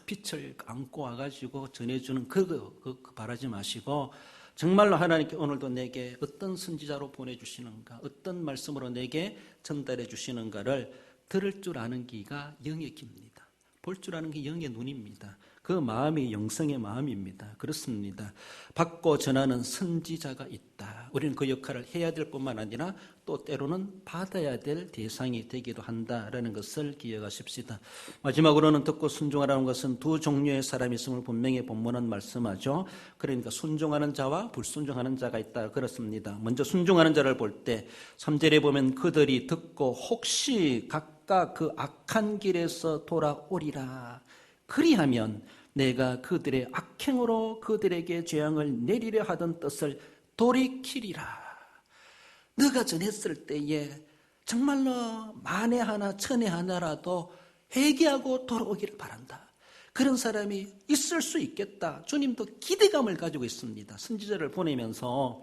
빛을 안고 와가지고 전해주는 그거 바라지 마시고, 정말로 하나님께 오늘도 내게 어떤 선지자로 보내주시는가, 어떤 말씀으로 내게 전달해 주시는가를 들을 줄 아는 귀가 영의 귀입니다. 볼 줄 아는 게 영의 눈입니다. 그 마음이 영성의 마음입니다. 그렇습니다. 받고 전하는 선지자가 있다. 우리는 그 역할을 해야 될 뿐만 아니라 또 때로는 받아야 될 대상이 되기도 한다라는 것을 기억하십시다. 마지막으로는 듣고 순종하라는 것은 두 종류의 사람이 있음을 분명히 본문은 말씀하죠. 그러니까 순종하는 자와 불순종하는 자가 있다. 그렇습니다. 먼저 순종하는 자를 볼 때 3절에 보면 그들이 듣고 혹시 각각 그 악한 길에서 돌아오리라. 그리하면 내가 그들의 악행으로 그들에게 재앙을 내리려 하던 뜻을 돌이키리라. 너가 전했을 때에 정말로 만에 하나 천에 하나라도 회개하고 돌아오기를 바란다. 그런 사람이 있을 수 있겠다. 주님도 기대감을 가지고 있습니다. 선지자를 보내면서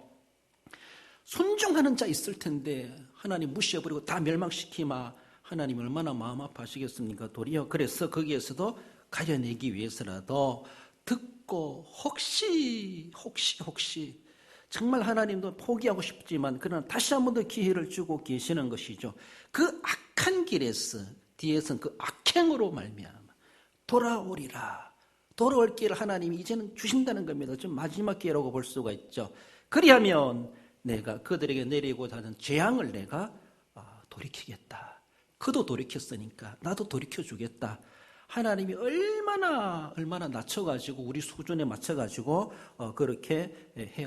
순종하는 자 있을 텐데 하나님 무시해버리고 다 멸망시키마. 하나님 얼마나 마음 아파하시겠습니까? 도리어 그래서 거기에서도 가려내기 위해서라도 듣고 혹시 정말 하나님도 포기하고 싶지만 그러나 다시 한 번 더 기회를 주고 계시는 것이죠. 그 악한 길에서 뒤에서는 그 악행으로 말미암아 돌아오리라. 돌아올 기회를 하나님이 이제는 주신다는 겁니다. 좀 마지막 기회라고 볼 수가 있죠. 그리하면 내가 그들에게 내리고자 하는 재앙을 내가 돌이키겠다. 그도 돌이켰으니까 나도 돌이켜주겠다. 하나님이 얼마나 낮춰가지고 우리 수준에 맞춰가지고 그렇게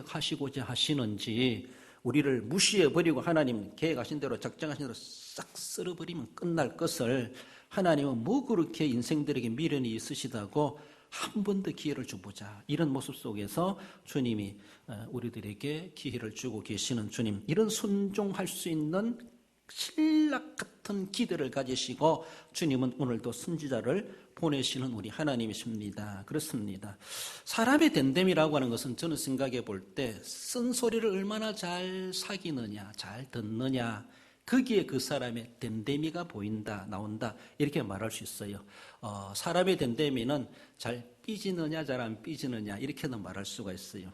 하시고자 하시는지, 우리를 무시해버리고 하나님 계획하신 대로 작정하신 대로 싹 쓸어버리면 끝날 것을 하나님은 뭐 그렇게 인생들에게 미련이 있으시다고 한 번 더 기회를 줘보자. 이런 모습 속에서 주님이 우리들에게 기회를 주고 계시는 주님, 이런 순종할 수 있는 신락 같은 기대를 가지시고 주님은 오늘도 선지자를 보내시는 우리 하나님이십니다. 그렇습니다. 사람의 됨됨이라고 하는 것은 저는 생각해 볼 때 쓴소리를 얼마나 잘 사귀느냐, 잘 듣느냐, 거기에 그 사람의 됨됨이가 보인다, 나온다, 이렇게 말할 수 있어요. 사람의 됨됨이는 잘 삐지느냐, 잘 안 삐지느냐, 이렇게는 말할 수가 있어요.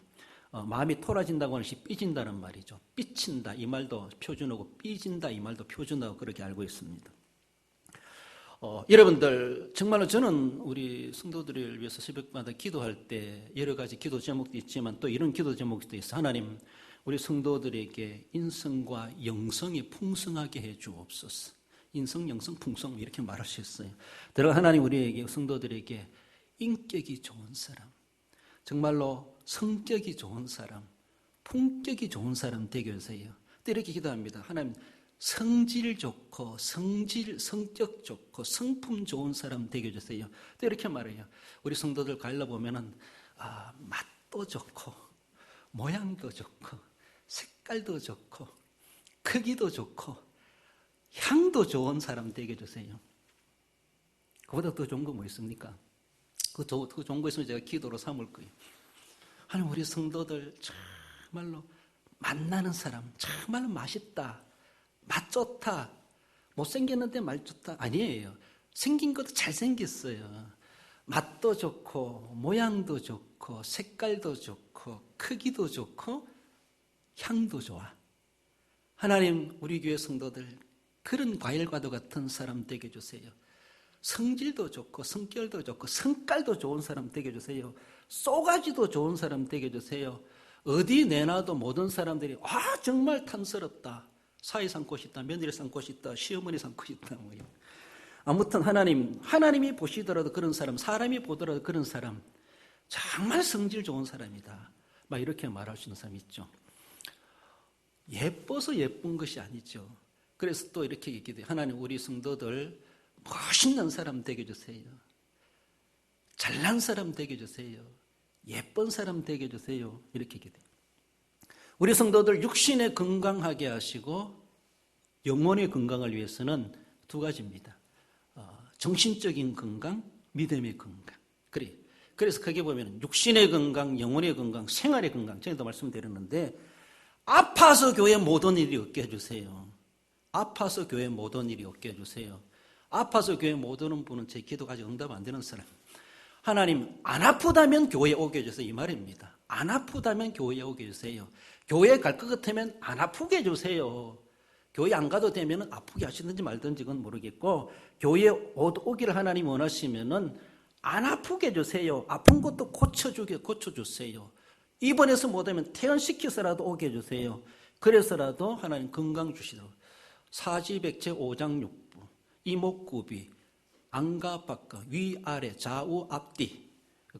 마음이 토라진다고 하는 것이 삐진다는 말이죠. 삐친다, 이 말도 표준어고, 삐진다, 이 말도 표준어고, 그렇게 알고 있습니다. 여러분들, 정말로 저는 우리 성도들을 위해서 새벽마다 기도할 때 여러 가지 기도 제목도 있지만 또 이런 기도 제목도 있어요. 하나님, 우리 성도들에게 인성과 영성이 풍성하게 해 주옵소서. 인성, 영성, 풍성, 이렇게 말할 수 있어요. 들어가 하나님, 우리에게, 성도들에게 인격이 좋은 사람, 정말로 성격이 좋은 사람, 품격이 좋은 사람 되게 하세요. 또 이렇게 기도합니다. 하나님, 성질 좋고 성격 좋고 성품 좋은 사람 되게 해주세요. 또 이렇게 말해요. 우리 성도들 가려 보면은 맛도 좋고 모양도 좋고 색깔도 좋고 크기도 좋고 향도 좋은 사람 되게 해주세요. 그보다 더 좋은 거 뭐 있습니까? 그 더 좋은 거 있으면 제가 기도로 삼을 거예요. 하나님, 우리 성도들 정말로 만나는 사람 정말로 맛있다, 맛 좋다, 못생겼는데 말 좋다, 아니에요. 생긴 것도 잘생겼어요. 맛도 좋고 모양도 좋고 색깔도 좋고 크기도 좋고 향도 좋아. 하나님, 우리 교회 성도들 그런 과일과도 같은 사람 되게 해주세요. 성질도 좋고 성격도 좋고 성깔도 좋은 사람 되게 해주세요. 쏘가지도 좋은 사람 되게 해주세요. 어디 내놔도 모든 사람들이 정말 탐스럽다, 사위 삼고 싶다, 며느리 삼고 싶다, 시어머니 삼고 싶다, 뭐. 아무튼 하나님이 보시더라도 그런 사람, 사람이 보더라도 그런 사람, 정말 성질 좋은 사람이다, 막 이렇게 말할 수 있는 사람이 있죠. 예뻐서 예쁜 것이 아니죠. 그래서 또 이렇게 얘기해요. 하나님, 우리 성도들 멋있는 사람 되게 해주세요. 잘난 사람 되게 해주세요. 예쁜 사람 되게 해주세요. 이렇게 얘기해요. 우리 성도들 육신에 건강하게 하시고 영혼의 건강을 위해서는 두 가지입니다. 정신적인 건강, 믿음의 건강. 그래서 거기에 보면 육신의 건강, 영혼의 건강, 생활의 건강, 전에도 말씀드렸는데, 아파서 교회 못 온 일이 없게 해주세요. 아파서 교회 못 온 일이 없게 해주세요. 아파서 교회 못 오는 분은 제 기도가 아직 응답 안 되는 사람. 하나님, 안 아프다면 교회에 오게 해주세요, 이 말입니다. 안 아프다면 교회에 오게 해주세요. 교회에 갈 것 같으면 안 아프게 해주세요. 교회 안 가도 되면 아프게 하시든지 말든지 그건 모르겠고, 교회에 오기를 하나님 원하시면은 안 아프게 해주세요. 아픈 것도 고쳐주세요. 입원해서 못하면 퇴원시켜서라도 오게 해주세요. 그래서라도 하나님 건강 주시도록. 사지백체 5장 6부, 이목구비, 안과 밖과, 위아래, 좌우, 앞뒤.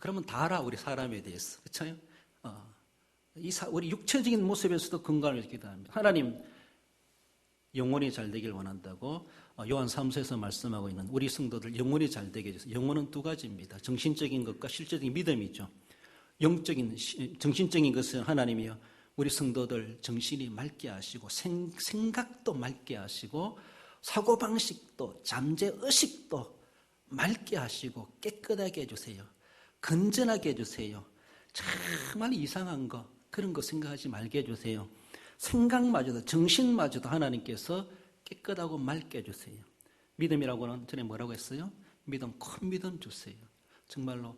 그러면 다 알아, 우리 사람에 대해서. 그렇죠? 우리 육체적인 모습에서도 건강을 위해서 기도합니다. 하나님, 영혼이 잘 되길 원한다고 요한 3서에서 말씀하고 있는 우리 성도들 영혼이 잘 되게 해주세요. 영혼은 두 가지입니다. 정신적인 것과 실제적인 믿음이죠. 정신적인 것은 하나님이요, 우리 성도들 정신이 맑게 하시고 생각도 맑게 하시고 사고방식도 잠재의식도 맑게 하시고 깨끗하게 해주세요. 건전하게 해주세요. 정말 이상한 거, 그런 거 생각하지 말게 해주세요. 생각마저도, 정신마저도 하나님께서 깨끗하고 맑게 해주세요. 믿음이라고는 전에 뭐라고 했어요? 큰 믿음 주세요. 정말로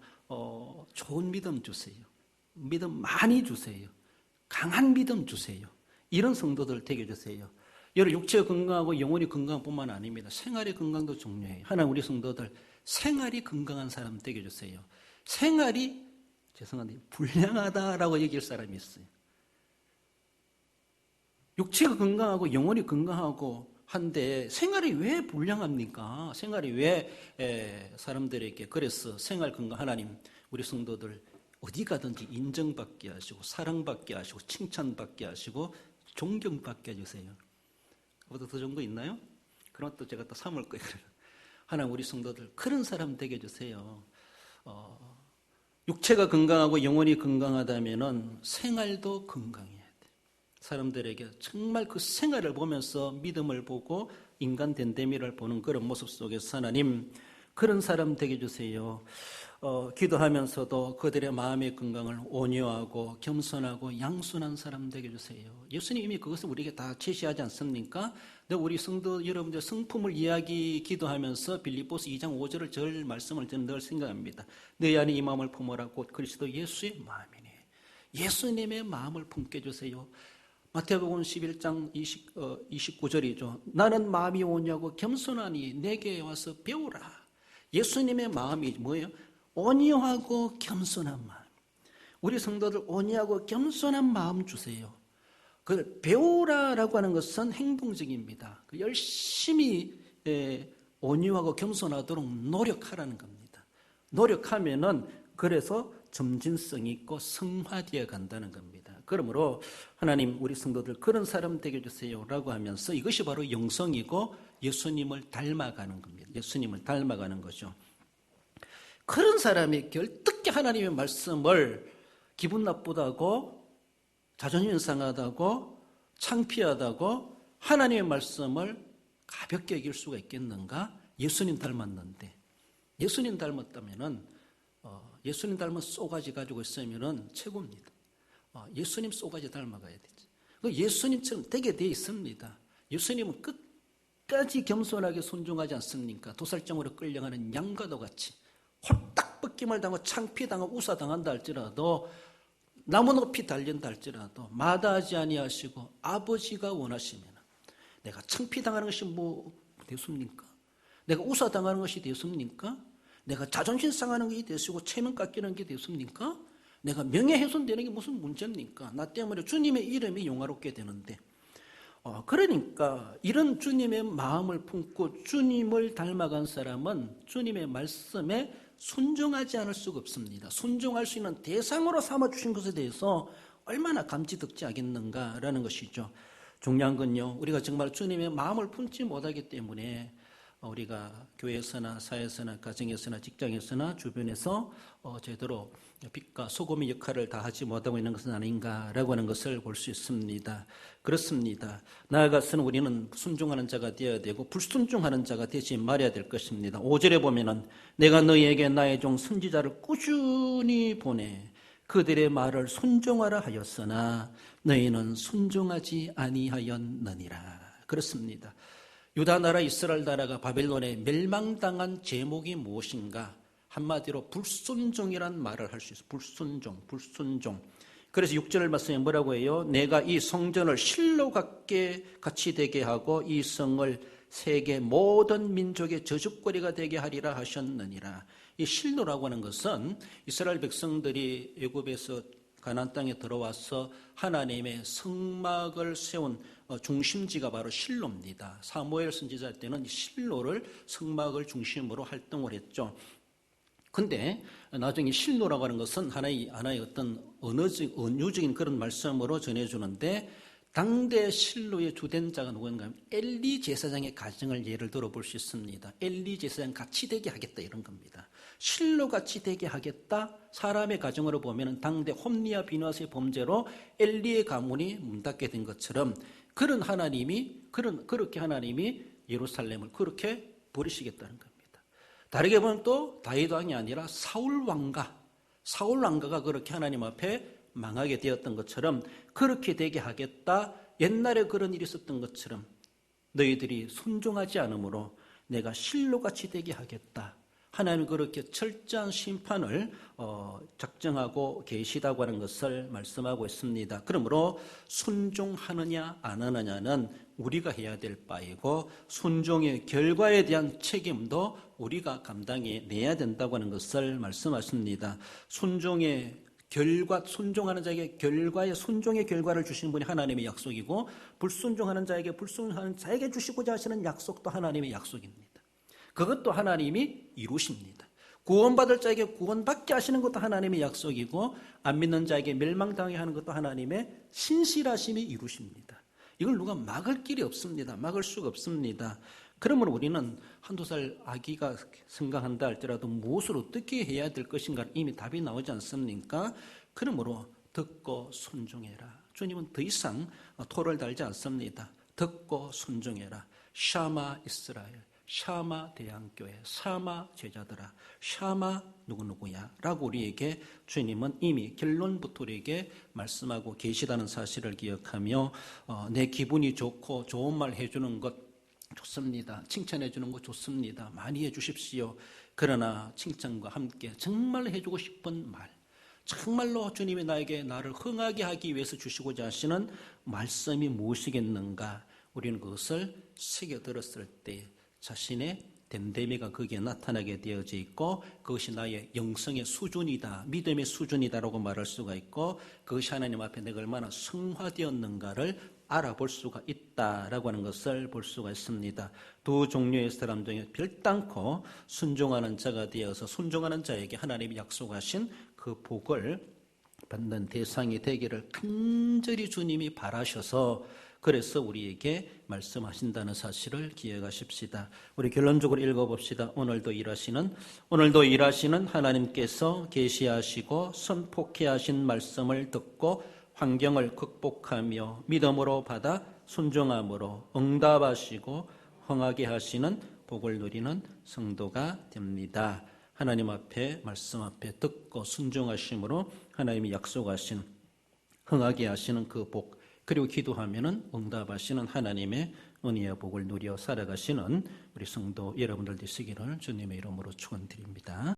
좋은 믿음 주세요. 믿음 많이 주세요. 강한 믿음 주세요. 이런 성도들 되게 해주세요. 여러 육체 건강하고 영혼이 건강한 뿐만 아닙니다. 생활의 건강도 중요해요. 하나님, 우리 성도들 생활이 건강한 사람 되게 해주세요. 생활이 죄송한데 불량하다라고 얘기할 사람이 있어요. 육체가 건강하고 영혼이 건강하고 한데 생활이 왜 불량합니까? 생활이 왜 사람들에게 그래서 생활 건강 하나님 우리 성도들 어디 가든지 인정받게 하시고 사랑받게 하시고 칭찬받게 하시고 존경받게 해주세요. 그보다 더 좋은 거 있나요? 그럼 또 제가 또 삼을 거예요. 하나님 우리 성도들 그런 사람 되게 해주세요. 육체가 건강하고 영혼이 건강하다면 생활도 건강해야 돼. 사람들에게 정말 그 생활을 보면서 믿음을 보고 인간 됨됨이를 보는 그런 모습 속에서 하나님 그런 사람 되게 해주세요. 기도하면서도 그들의 마음의 건강을 온유하고 겸손하고 양순한 사람 되게 해주세요. 예수님이 그것을 우리에게 다 제시하지 않습니까? 우리 성도 여러분들 성품을 기도하면서 빌립보서 2장 5절을 절 말씀을 저는 늘 생각합니다. 내 안에 이 마음을 품어라 곧 그리스도 예수의 마음이니 예수님의 마음을 품게 해주세요. 마태복음 11장 29절이죠. 나는 마음이 온유하고 겸손하니 내게 와서 배우라. 예수님의 마음이 뭐예요? 온유하고 겸손한 마음. 우리 성도들 온유하고 겸손한 마음 주세요. 그걸 배우라라고 하는 것은 행동적입니다. 열심히 온유하고 겸손하도록 노력하라는 겁니다. 노력하면은 그래서 점진성 있고 성화되어 간다는 겁니다. 그러므로 하나님 우리 성도들 그런 사람 되게 해주세요라고 하면서 이것이 바로 영성이고 예수님을 닮아가는 겁니다. 예수님을 닮아가는 거죠. 그런 사람이 결특히 하나님의 말씀을 기분 나쁘다고 자존심 상하다고 창피하다고 하나님의 말씀을 가볍게 여길 수가 있겠는가? 예수님 닮았는데 예수님 닮았다면은 예수님 닮은 쏘가지 가지고 있으면은 최고입니다. 예수님 쏘가지 닮아가야 되지. 예수님처럼 되게 돼 있습니다. 예수님은 끝까지 겸손하게 순종하지 않습니까? 도살장으로 끌려가는 양과도 같이 홀딱 벗김을 당하고 창피당하고 우사당한다 할지라도 나무 높이 달린다 할지라도 마다하지 아니하시고 아버지가 원하시면 내가 창피당하는 것이 뭐 되습니까? 내가 우사당하는 것이 되습니까? 내가 자존심 상하는 것이 되시고 체면 깎이는 게 되습니까? 내가 명예훼손되는 게 무슨 문제입니까? 나 때문에 주님의 이름이 영화롭게 되는데 그러니까 이런 주님의 마음을 품고 주님을 닮아간 사람은 주님의 말씀에 순종하지 않을 수가 없습니다. 순종할 수 있는 대상으로 삼아주신 것에 대해서 얼마나 감지덕지하겠는가라는 것이죠. 중요한 건요, 우리가 정말 주님의 마음을 품지 못하기 때문에 우리가 교회에서나 사회에서나 가정에서나 직장에서나 주변에서 제대로 빛과 소금의 역할을 다하지 못하고 있는 것은 아닌가라고 하는 것을 볼 수 있습니다. 그렇습니다. 나아가서는 우리는 순종하는 자가 되어야 되고 불순종하는 자가 되지 말아야 될 것입니다. 5절에 보면은 내가 너희에게 나의 종 선지자를 꾸준히 보내 그들의 말을 순종하라 하였으나 너희는 순종하지 아니하였느니라. 그렇습니다. 유다 나라 이스라엘 나라가 바벨론에 멸망당한 제목이 무엇인가? 한마디로 불순종이란 말을 할 수 있어요. 불순종. 그래서 6절 말씀에 뭐라고 해요? 내가 이 성전을 실로 같이 되게 하고 이 성을 세계 모든 민족의 저주거리가 되게 하리라 하셨느니라. 이 실로라고 하는 것은 이스라엘 백성들이 애굽에서 가나안 땅에 들어와서 하나님의 성막을 세운 중심지가 바로 실로입니다. 사무엘 선지자 때는 실로를 성막을 중심으로 활동을 했죠. 근데 나중에 실로라고 하는 것은 하나의 어떤 은유적인 그런 말씀으로 전해주는데 당대 실로의 주된 자가 누구인가 하면 엘리 제사장의 가정을 예를 들어 볼 수 있습니다. 엘리 제사장 같이 되게 하겠다 이런 겁니다. 실로 같이 되게 하겠다. 사람의 가정으로 보면 당대 홈리와 비누아스의 범죄로 엘리의 가문이 문 닫게 된 것처럼 그렇게 하나님이 예루살렘을 그렇게 버리시겠다는 겁니다. 다르게 보면 또 다윗 왕이 아니라 사울 왕가가 그렇게 하나님 앞에 망하게 되었던 것처럼 그렇게 되게 하겠다. 옛날에 그런 일이 있었던 것처럼 너희들이 순종하지 않으므로 내가 실로같이 되게 하겠다. 하나님이 그렇게 철저한 심판을 작정하고 계시다고 하는 것을 말씀하고 있습니다. 그러므로 순종하느냐 안 하느냐는 우리가 해야 될 바이고 순종의 결과에 대한 책임도 우리가 감당해 내야 된다고 하는 것을 말씀하십니다. 순종의 결과, 순종하는 자에게 순종의 결과를 주시는 분이 하나님의 약속이고 불순종하는 자에게 주시고자 하시는 약속도 하나님의 약속입니다. 그것도 하나님이 이루십니다. 구원받을 자에게 구원받게 하시는 것도 하나님의 약속이고 안 믿는 자에게 멸망당하게 하는 것도 하나님의 신실하심이 이루십니다. 이걸 누가 막을 길이 없습니다. 막을 수가 없습니다. 그러면 우리는 한두 살 아기가 생각한다 할지라도 무엇을 어떻게 해야 될 것인가 이미 답이 나오지 않습니까? 그러므로 듣고 순종해라. 주님은 더 이상 토를 달지 않습니다. 듣고 순종해라. 샤마 이스라엘, 샤마 대한교회, 샤마 제자들아, 샤마 누구누구야 라고 우리에게 주님은 이미 결론부터 우리에게 말씀하고 계시다는 사실을 기억하며 내 기분이 좋고 좋은 말 해주는 것 좋습니다. 칭찬해 주는 거 좋습니다. 많이 해 주십시오. 그러나 칭찬과 함께 정말 해주고 싶은 말, 정말로 주님이 나를 흥하게 하기 위해서 주시고자 하시는 말씀이 무엇이겠는가? 우리는 그것을 새겨들었을 때 자신의 됨됨이가 거기에 나타나게 되어져 있고 그것이 나의 영성의 수준이다, 믿음의 수준이다라고 말할 수가 있고 그것이 하나님 앞에 내가 얼마나 성화되었는가를 알아볼 수가 있다라고 하는 것을 볼 수가 있습니다. 두 종류의 사람 중에 별단코 순종하는 자가 되어서 순종하는 자에게 하나님이 약속하신 그 복을 받는 대상이 되기를 간절히 주님이 바라셔서 그래서 우리에게 말씀하신다는 사실을 기억하십시다. 우리 결론적으로 읽어봅시다. 오늘도 일하시는 하나님께서 계시하시고 선포케 하신 말씀을 듣고 환경을 극복하며 믿음으로 받아 순종함으로 응답하시고 흥하게 하시는 복을 누리는 성도가 됩니다. 하나님 앞에 말씀 앞에 듣고 순종하심으로 하나님이 약속하신 흥하게 하시는 그 복 그리고 기도하면은 응답하시는 하나님의 은혜와 복을 누려 살아가시는 우리 성도 여러분들 되시기를 주님의 이름으로 축원드립니다.